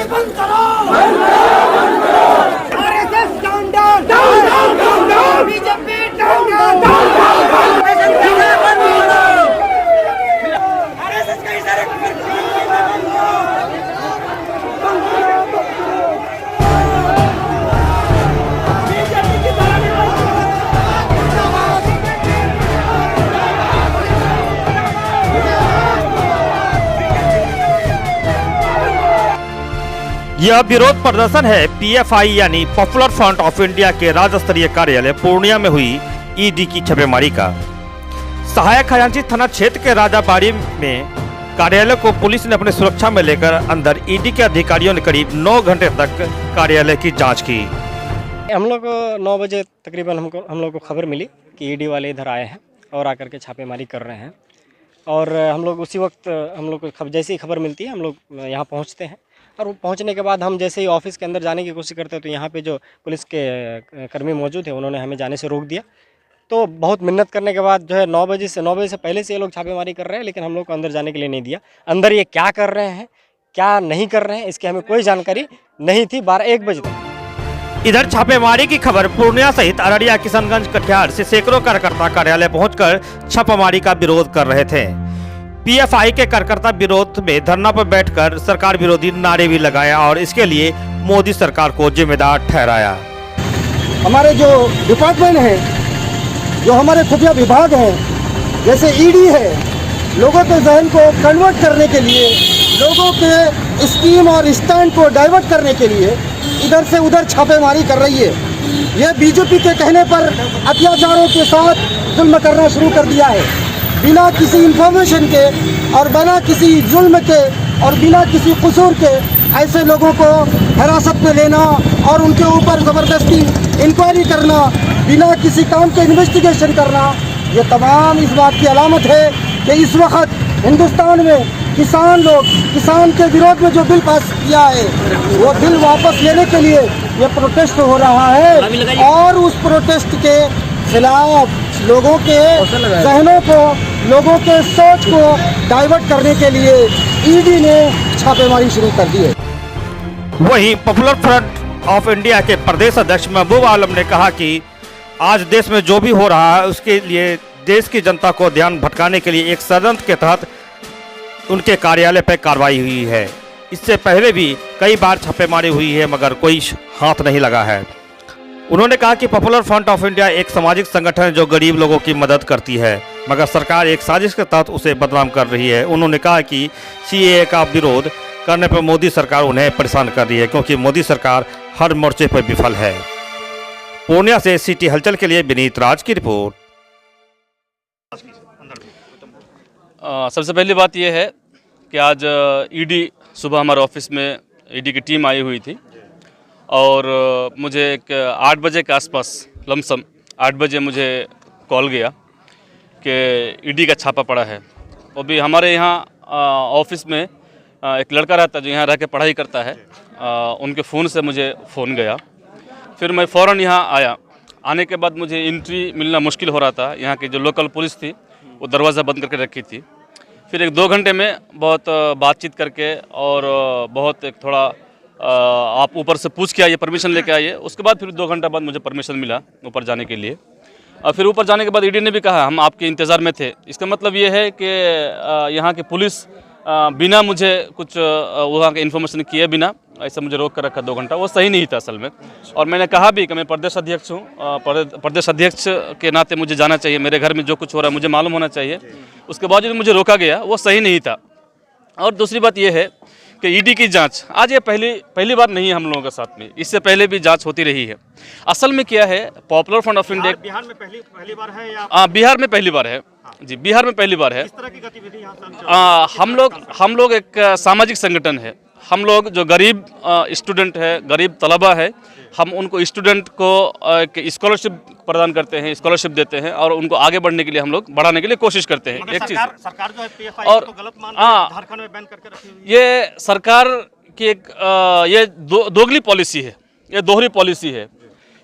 बंद करो RSS down down down down down down BJP down down down down बंद करो आरएसएस का इशारे पर यह विरोध प्रदर्शन है पीएफआई यानी पॉपुलर फ्रंट ऑफ इंडिया के राज्य स्तरीय कार्यालय पूर्णिया में हुई ईडी की छापेमारी का। सहायक खजांची थाना क्षेत्र के राजाबाड़ी में कार्यालय को पुलिस ने अपने सुरक्षा में लेकर अंदर ईडी के अधिकारियों ने करीब 9 घंटे तक कार्यालय की जांच की। हम लोग 9 बजे तकरीबन हम लोग को खबर मिली कि ईडी वाले इधर आए हैं और आकर के छापेमारी कर रहे हैं। और हम लोग उसी वक्त हम लोग को जैसे ही खबर मिलती है हम लोग यहाँ पहुँचते हैं। और वो पहुंचने के बाद हम जैसे ही ऑफिस के अंदर जाने की कोशिश करते हैं तो यहाँ पे जो पुलिस के कर्मी मौजूद है उन्होंने हमें जाने से रोक दिया। तो बहुत मिन्नत करने के बाद जो है 9 बजे से पहले से ये लोग छापेमारी कर रहे हैं, लेकिन हम लोग को अंदर जाने के लिए नहीं दिया। अंदर ये क्या कर रहे हैं क्या नहीं कर रहे हैं इसकी हमें कोई जानकारी नहीं थी 12-1 बजे तक। इधर छापेमारी की खबर पूर्णिया सहित अररिया, किशनगंज, कटिहार से सैकड़ों कार्यकर्ता कार्यालय पहुंचकर छापेमारी का विरोध कर रहे थे। पीएफआई के कार्यकर्ता विरोध में धरना पर बैठकर सरकार विरोधी नारे भी लगाया और इसके लिए मोदी सरकार को जिम्मेदार ठहराया। हमारे जो डिपार्टमेंट है, जो हमारे खुफिया विभाग हैं, जैसे ईडी है, लोगों के जहन को कन्वर्ट करने के लिए, लोगों के स्कीम और स्टैंड को डाइवर्ट करने के लिए इधर से उधर छापेमारी कर रही है। ये बीजेपी के कहने पर अत्याचारों के साथ जुल्म करना शुरू कर दिया है। बिना किसी इंफॉर्मेशन के और बिना किसी जुल्म के और बिना किसी कसूर के ऐसे लोगों को हिरासत में लेना और उनके ऊपर ज़बरदस्ती इंक्वायरी करना, बिना किसी काम के इन्वेस्टिगेशन करना, ये तमाम इस बात की अलामत है कि इस वक्त हिंदुस्तान में किसान के विरोध में जो बिल पास किया है वो बिल वापस लेने के लिए ये प्रोटेस्ट हो रहा है। और उस प्रोटेस्ट के खिलाफ लोगों के जहनों को, लोगों के सोच को डाइवर्ट करने के लिए ईडी ने छापेमारी शुरू कर दी है। वहीं पॉपुलर फ्रंट ऑफ इंडिया के प्रदेश अध्यक्ष महबूब आलम ने कहा कि आज देश में जो भी हो रहा है उसके लिए देश की जनता को ध्यान भटकाने के लिए एक षड्यंत्र के तहत उनके कार्यालय पर कार्रवाई हुई है। इससे पहले भी कई बार छापेमारी हुई है मगर कोई हाथ नहीं लगा है। उन्होंने कहा कि पॉपुलर फ्रंट ऑफ इंडिया एक सामाजिक संगठन है जो गरीब लोगों की मदद करती है, मगर सरकार एक साजिश के तहत उसे बदनाम कर रही है। उन्होंने कहा कि सीएए का विरोध करने पर मोदी सरकार उन्हें परेशान कर रही है क्योंकि मोदी सरकार हर मोर्चे पर विफल है। पूर्णिया से सिटी हलचल के लिए विनीत राज की रिपोर्ट। सबसे पहली बात यह है कि आज ईडी सुबह हमारे ऑफिस में ईडी की टीम आई हुई थी और मुझे एक 8 बजे के आसपास लमसम 8 बजे मुझे कॉल गया कि ईडी का छापा पड़ा है। और भी हमारे यहाँ ऑफिस में एक लड़का रहता है जो यहाँ रह के पढ़ाई करता है, उनके फ़ोन से मुझे फ़ोन गया। फिर मैं फ़ौरन यहाँ आया। आने के बाद मुझे एंट्री मिलना मुश्किल हो रहा था। यहाँ की जो लोकल पुलिस थी वो दरवाज़ा बंद करके रखी थी। फिर 1-2 घंटे में बहुत बातचीत करके और बहुत एक थोड़ा आप ऊपर से पूछ के आइए, परमिशन लेके आइए। उसके बाद फिर 2 घंटा बाद मुझे परमिशन मिला ऊपर जाने के लिए। और फिर ऊपर जाने के बाद ईडी ने भी कहा हम आपके इंतज़ार में थे। इसका मतलब ये है कि यहाँ की पुलिस बिना मुझे कुछ वहाँ के इन्फॉर्मेशन किए बिना ऐसा मुझे रोक कर रखा 2 घंटा, वो सही नहीं था असल में। और मैंने कहा भी कि मैं प्रदेश अध्यक्ष हूँ, प्रदेश अध्यक्ष के नाते मुझे जाना चाहिए, मेरे घर में जो कुछ हो रहा है मुझे मालूम होना चाहिए। उसके बाद जो मुझे रोका गया वो सही नहीं था। और दूसरी बात यह है कि ईडी की जांच आज ये पहली बार नहीं है हम लोगों के साथ में, इससे पहले भी जांच होती रही है। असल में क्या है, popular front of India Bihar में पहली बार है या बिहार में पहली बार है जी, बिहार में पहली बार है। इस तरह की गतिविधि हम लोग एक सामाजिक संगठन है। हम लोग जो गरीब स्टूडेंट है, गरीब तलबा है, हम उनको स्टूडेंट को स्कॉलरशिप प्रदान करते हैं, स्कॉलरशिप देते हैं और उनको आगे बढ़ने के लिए हम लोग बढ़ाने के लिए कोशिश करते हैं। एक चीज़ सरकार जो है पीएफआई और को गलत मान रही है, झारखंड में बैन करके रखी हुई है। ये सरकार की एक ये दोगली पॉलिसी है, ये दोहरी पॉलिसी है।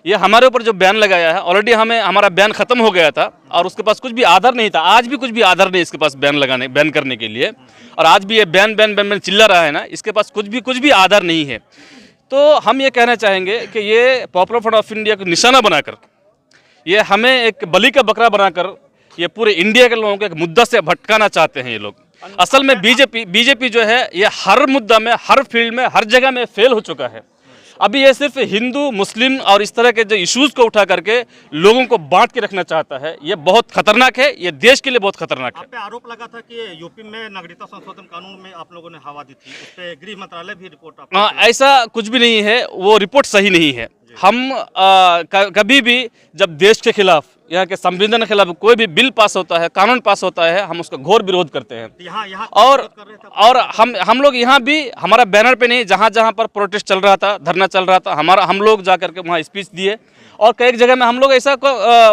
ये हमारे ऊपर जो बैन लगाया है, ऑलरेडी हमारा बैन खत्म हो गया था और उसके पास कुछ भी आधार नहीं था। आज भी कुछ भी आधार नहीं इसके पास बैन करने के लिए, और आज भी ये बैन चिल्ला रहा है ना, इसके पास कुछ भी आधार नहीं है। तो हम ये कहना चाहेंगे कि ये पॉपुलर फ्रंट ऑफ इंडिया को निशाना बनाकर, ये हमें एक बलि का बकरा बनाकर ये पूरे इंडिया के लोगों को एक मुद्दा से भटकाना चाहते हैं ये लोग। असल में बीजेपी जो है ये हर मुद्दा में, हर फील्ड में, हर जगह में फेल हो चुका है। अभी ये सिर्फ हिंदू मुस्लिम और इस तरह के जो इश्यूज को उठा करके लोगों को बांट के रखना चाहता है। ये बहुत खतरनाक है, ये देश के लिए बहुत खतरनाक है। आप पे आरोप लगा था कि यूपी में नागरिकता संशोधन कानून में आप लोगों ने हवा दी थी, उस पे गृह मंत्रालय भी रिपोर्ट ऐसा कुछ भी नहीं है, वो रिपोर्ट सही नहीं है। हम कभी भी जब देश के खिलाफ, यहाँ के संविधान के खिलाफ कोई भी बिल पास होता है, कानून पास होता है, हम उसका घोर विरोध करते हैं। और हम लोग यहाँ भी हमारा बैनर पे नहीं, जहाँ जहाँ पर प्रोटेस्ट चल रहा था, धरना चल रहा था, हम लोग जा करके वहाँ स्पीच दिए और कई जगह में हम लोग ऐसा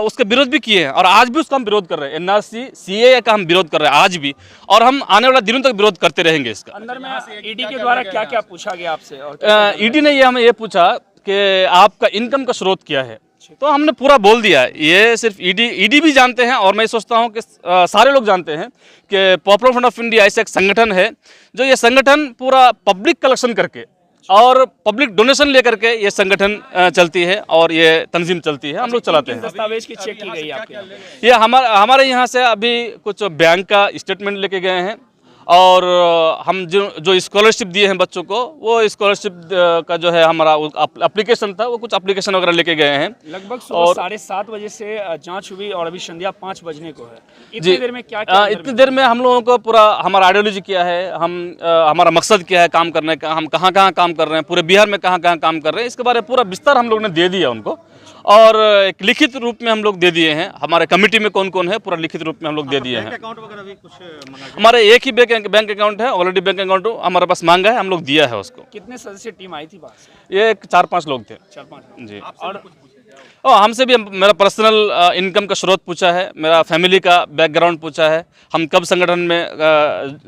उसके विरोध भी किए हैं और आज भी उसका हम विरोध कर रहे हैं। एनआरसी सीएए का हम विरोध कर रहे हैं आज भी, और हम आने वाला दिनों तक विरोध करते रहेंगे इसका। अंदर में ईडी के द्वारा क्या क्या पूछा गया आपसे? ईडी ने हमें ये पूछा कि आपका इनकम का स्रोत क्या है, तो हमने पूरा बोल दिया। ये सिर्फ ईडी भी जानते हैं और मैं सोचता हूँ कि सारे लोग जानते हैं कि पॉपुलर फ्रंट ऑफ इंडिया ऐसा एक संगठन है जो ये संगठन पूरा पब्लिक कलेक्शन करके और पब्लिक डोनेशन लेकर के ये संगठन चलती है और ये तंजीम चलती है, हम लोग चलाते हैं। दस्तावेज की चेक की गई आपके? ये हमारे यहाँ से अभी कुछ बैंक का स्टेटमेंट लेके गए हैं और हम जो स्कॉलरशिप दिए हैं बच्चों को, वो स्कॉलरशिप का जो है हमारा एप्लीकेशन था, वो कुछ एप्लीकेशन वगैरह लेके गए हैं। लगभग सुबह 7:30 बजे से जांच हुई और अभी संध्या 5 बजने को है। इतनी देर में क्या इतनी देर में हम लोगों को पूरा हमारा आइडियोलॉजी क्या है, हमारा मकसद क्या है काम करने का, हम कहाँ कहाँ काम कर रहे हैं, पूरे बिहार में कहाँ कहाँ काम कर रहे हैं, इसके बारे में पूरा विस्तार हम लोग ने दे दिया उनको और एक लिखित रूप में हम लोग दे दिए हैं। हमारे कमेटी में कौन कौन है पूरा लिखित रूप में हम लोग दे दिए हैं। अकाउंट वगैरह भी कुछ हमारे एक ही बैंक अकाउंट है, ऑलरेडी बैंक अकाउंट हमारे पास मांगा है, हम लोग दिया है उसको। कितने सदस्य टीम आई थी बाहर से? ये 4-5 लोग थे। 4-5 जी। और हमसे भी मेरा पर्सनल इनकम का स्रोत पूछा है, मेरा फैमिली का बैकग्राउंड पूछा है, हम कब संगठन में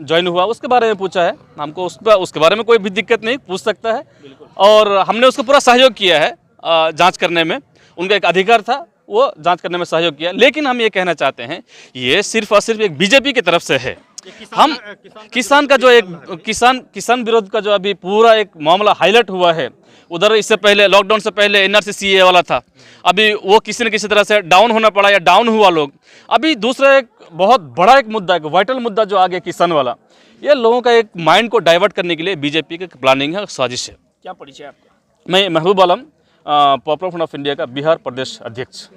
ज्वाइन हुआ उसके बारे में पूछा है। हमको उसके बारे में कोई भी दिक्कत नहीं, पूछ सकता है और हमने उसको पूरा सहयोग किया है जांच करने में। उनका एक अधिकार था, वो जांच करने में सहयोग किया। लेकिन हम ये कहना चाहते हैं ये सिर्फ और सिर्फ एक बीजेपी की तरफ से है। हम किसान का जो एक किसान विरोध का जो अभी पूरा एक मामला हाईलाइट हुआ है, उधर इससे पहले लॉकडाउन से पहले एनआरसी सीए वाला था, अभी वो किसी न किसी तरह से डाउन होना पड़ा या डाउन हुआ लोग। अभी दूसरा एक बहुत बड़ा एक मुद्दा, एक वाइटल मुद्दा जो आगे किसान वाला, ये लोगों का एक माइंड को डाइवर्ट करने के लिए बीजेपी की प्लानिंग है, साजिश है। क्या परिचय आपका? मैं महबूब आलम, पॉपुलर फ्रंट ऑफ इंडिया का बिहार प्रदेश अध्यक्ष।